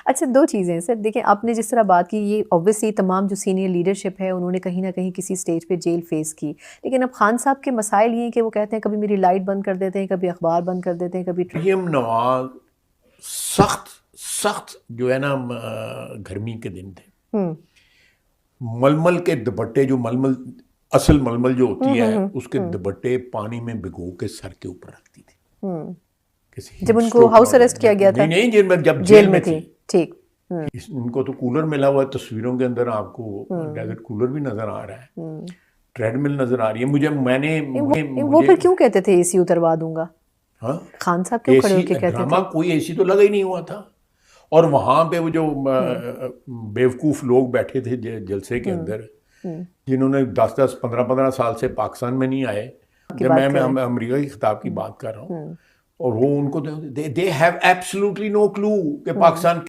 अच्छा 2 चीज़ें हैं सर, देखिए आपने जिस तरह बात की ये ऑब्वियसली तमाम जो सीनियर लीडरशिप है उन्होंने कहीं न कहीं किसी स्टेज पे जेल फेस की। लेकिन अब खान साहब के मसाइल ये हैं कि वो कहते हैं कभी मेरी लाइट बंद कर देते हैं, कभी अखबार बंद कर देते हैं, कभी मरियम नवाज सख्त सख्त जो है ना गर्मी के दिन थे, हुँ। मलमल के दुपट्टे जो मलमल असल मलमल जो होती है उसके हुँ। दुपट्टे पानी में भिगो के सर के ऊपर रखती थी हुँ। किसी जब हीट उनको स्ट्रोक ना हाउस हो अरेस्ट जाए। किया गया नहीं था, नहीं जब जेल जेल में में थी। थी। ठीक। हुँ। इनको तो कूलर मिला हुआ है, तस्वीरों के अंदर आपको हुँ। डेजर्ट कूलर भी नजर आ रहा है, हुँ। ट्रेडमिल नजर आ रही है। वो फिर क्यों कहते थे एसी उतरवा दूँगा? हाँ, खान साहब क्यों खड़े एसी होके कहते ड्रामा थे? कोई एसी तो लगा ही नहीं हुआ था। और वहां पे वो जो हुँ। बेवकूफ लोग बैठे थे जलसे के हुँ। अंदर, हुँ। जिन्होंने 10-10 15-15 साल से पाकिस्तान में नहीं आए। की जब बात कर रहे हैं। मैं अमेरिका की खिताब की हुँ। बात कर रहा हूँ, हुँ। और वो उनको they have absolutely no clue कि हुँ। पाकिस्तान